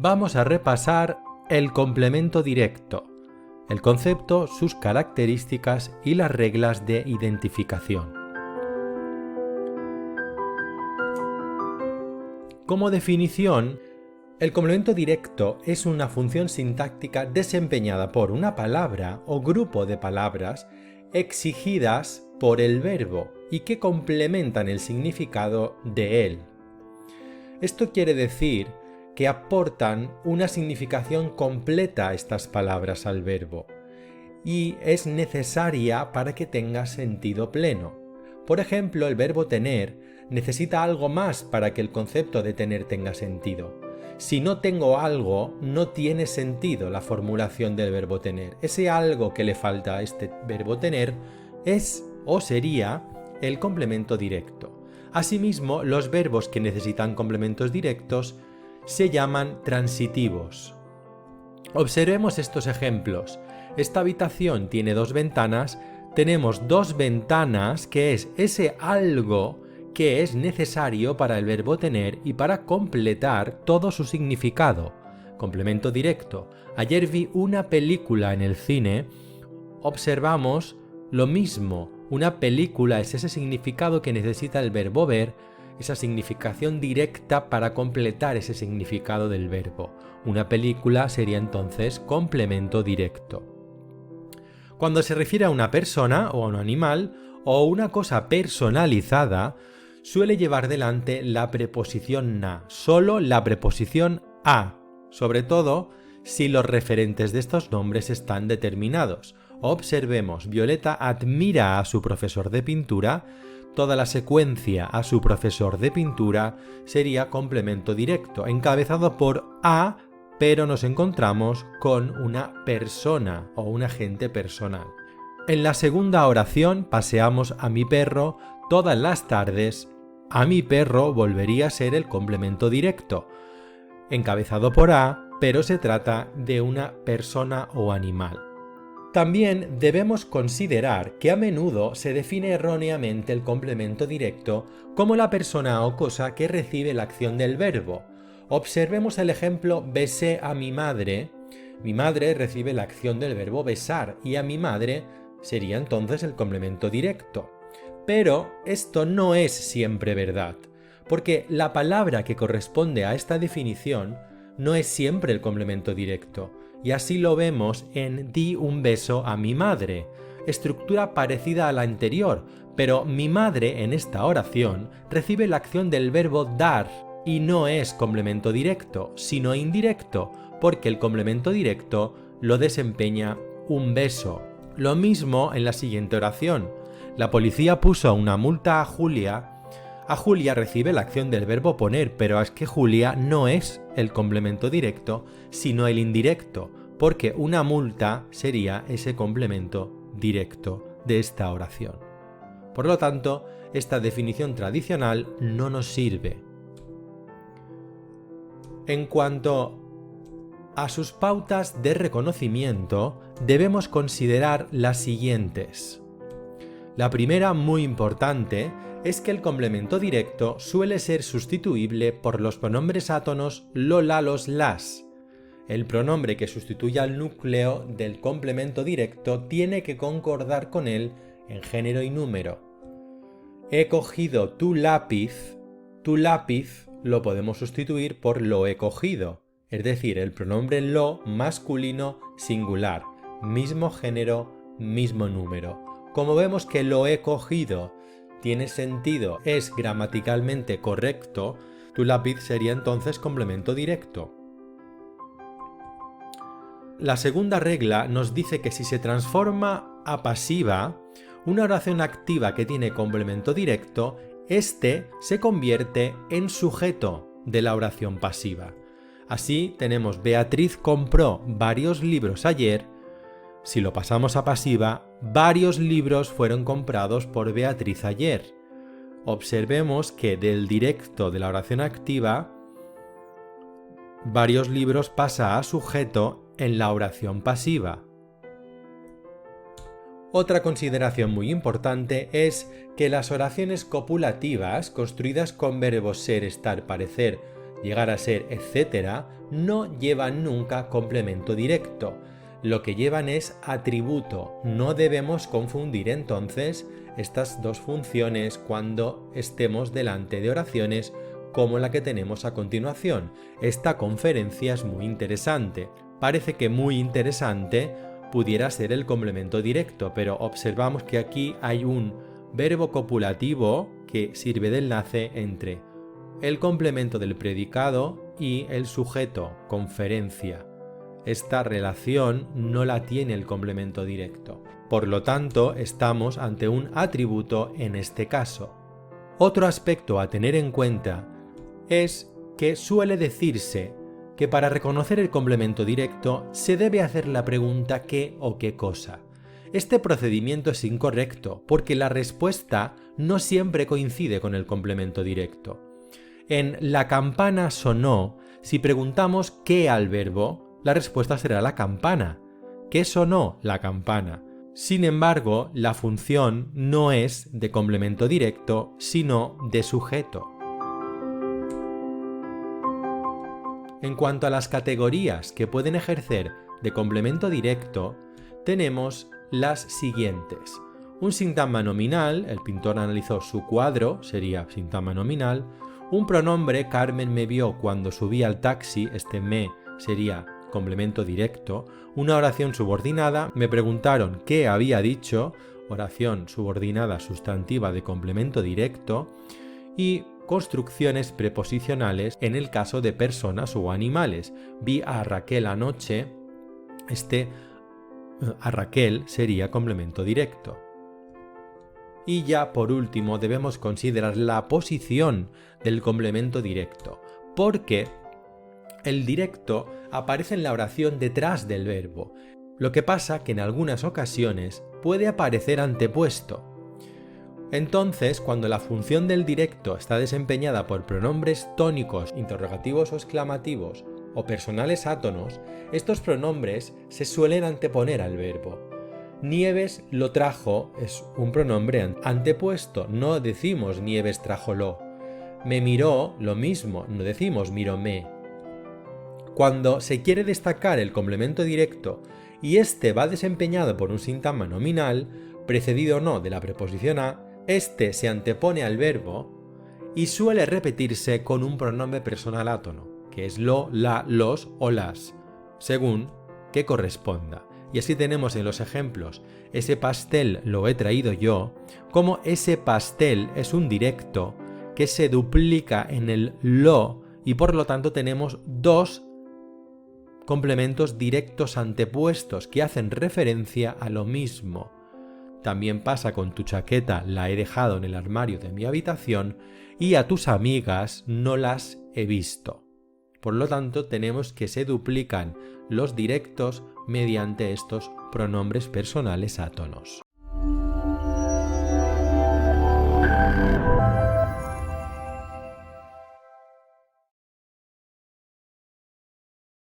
vamos a repasar el complemento directo, el concepto, sus características y las reglas de identificación. Como definición, el complemento directo es una función sintáctica desempeñada por una palabra o grupo de palabras exigidas por el verbo y que complementan el significado de él. Esto quiere decir que aportan una significación completa a estas palabras al verbo y es necesaria para que tenga sentido pleno. Por ejemplo, el verbo tener necesita algo más para que el concepto de tener tenga sentido. Si no tengo algo, no tiene sentido la formulación del verbo tener. Ese algo que le falta a este verbo tener es o sería el complemento directo. Asimismo, los verbos que necesitan complementos directos se llaman transitivos. Observemos estos ejemplos. Esta habitación tiene 2 ventanas. Tenemos 2 ventanas, que es ese algo que es necesario para el verbo tener y para completar todo su significado. Complemento directo. Ayer vi una película en el cine. Observamos lo mismo. Una película es ese significado que necesita el verbo ver, esa significación directa para completar ese significado del verbo. Una película sería entonces complemento directo. Cuando se refiere a una persona o a un animal o una cosa personalizada, suele llevar delante la preposición na, solo la preposición a, sobre todo si los referentes de estos nombres están determinados. Observemos, Violeta admira a su profesor de pintura, toda la secuencia a su profesor de pintura sería complemento directo, encabezado por a, pero nos encontramos con una persona o un agente personal. En la segunda oración paseamos a mi perro todas las tardes. A mi perro volvería a ser el complemento directo, encabezado por a, pero se trata de una persona o animal. También debemos considerar que a menudo se define erróneamente el complemento directo como la persona o cosa que recibe la acción del verbo. Observemos el ejemplo besé a mi madre. Mi madre recibe la acción del verbo besar y a mi madre sería entonces el complemento directo. Pero esto no es siempre verdad, porque la palabra que corresponde a esta definición no es siempre el complemento directo, y así lo vemos en di un beso a mi madre, estructura parecida a la anterior, pero mi madre en esta oración recibe la acción del verbo dar y no es complemento directo, sino indirecto, porque el complemento directo lo desempeña un beso. Lo mismo en la siguiente oración. La policía puso una multa a Julia. A Julia recibe la acción del verbo poner, pero es que Julia no es el complemento directo, sino el indirecto, porque una multa sería ese complemento directo de esta oración. Por lo tanto, esta definición tradicional no nos sirve. En cuanto a sus pautas de reconocimiento, debemos considerar las siguientes. La primera, muy importante, es que el complemento directo suele ser sustituible por los pronombres átonos lo, la, los, las. El pronombre que sustituye al núcleo del complemento directo tiene que concordar con él en género y número. He cogido tu lápiz lo podemos sustituir por lo he cogido, es decir, el pronombre lo masculino singular, mismo género, mismo número. Como vemos que lo he cogido tiene sentido, es gramaticalmente correcto, tu lápiz sería entonces complemento directo. La segunda regla nos dice que si se transforma a pasiva, una oración activa que tiene complemento directo, este se convierte en sujeto de la oración pasiva. Así tenemos Beatriz compró varios libros ayer. Si lo pasamos a pasiva, varios libros fueron comprados por Beatriz ayer. Observemos que del directo de la oración activa, varios libros pasa a sujeto en la oración pasiva. Otra consideración muy importante es que las oraciones copulativas construidas con verbos ser, estar, parecer, llegar a ser, etc., no llevan nunca complemento directo. Lo que llevan es atributo. No debemos confundir entonces estas dos funciones cuando estemos delante de oraciones como la que tenemos a continuación. Esta conferencia es muy interesante. Parece que muy interesante pudiera ser el complemento directo, pero observamos que aquí hay un verbo copulativo que sirve de enlace entre el complemento del predicado y el sujeto, conferencia. Esta relación no la tiene el complemento directo. Por lo tanto, estamos ante un atributo en este caso. Otro aspecto a tener en cuenta es que suele decirse que para reconocer el complemento directo se debe hacer la pregunta qué o qué cosa. Este procedimiento es incorrecto porque la respuesta no siempre coincide con el complemento directo. En la campana sonó, si preguntamos qué al verbo, la respuesta será la campana. ¿Qué sonó? La campana. Sin embargo, la función no es de complemento directo, sino de sujeto. En cuanto a las categorías que pueden ejercer de complemento directo, tenemos las siguientes. Un sintagma nominal, el pintor analizó su cuadro, sería sintagma nominal. Un pronombre, Carmen me vio cuando subí al taxi, este me sería complemento directo. Una oración subordinada, me preguntaron qué había dicho, oración subordinada sustantiva de complemento directo. Y construcciones preposicionales en el caso de personas o animales. Vi a Raquel anoche, a Raquel sería complemento directo. Y ya por último debemos considerar la posición del complemento directo, porque el directo aparece en la oración detrás del verbo, lo que pasa que en algunas ocasiones puede aparecer antepuesto. Entonces, cuando la función del directo está desempeñada por pronombres tónicos, interrogativos o exclamativos o personales átonos, estos pronombres se suelen anteponer al verbo. Nieves lo trajo es un pronombre antepuesto, no decimos Nieves trájolo. Me miró, lo mismo, no decimos miróme. Cuando se quiere destacar el complemento directo y este va desempeñado por un sintagma nominal, precedido o no de la preposición a, este se antepone al verbo y suele repetirse con un pronombre personal átono, que es lo, la, los o las, según que corresponda. Y así tenemos en los ejemplos, ese pastel lo he traído yo, como ese pastel es un directo que se duplica en el lo y por lo tanto tenemos dos complementos directos antepuestos que hacen referencia a lo mismo. También pasa con tu chaqueta, la he dejado en el armario de mi habitación y a tus amigas no las he visto. Por lo tanto, tenemos que se duplican los directos mediante estos pronombres personales átonos.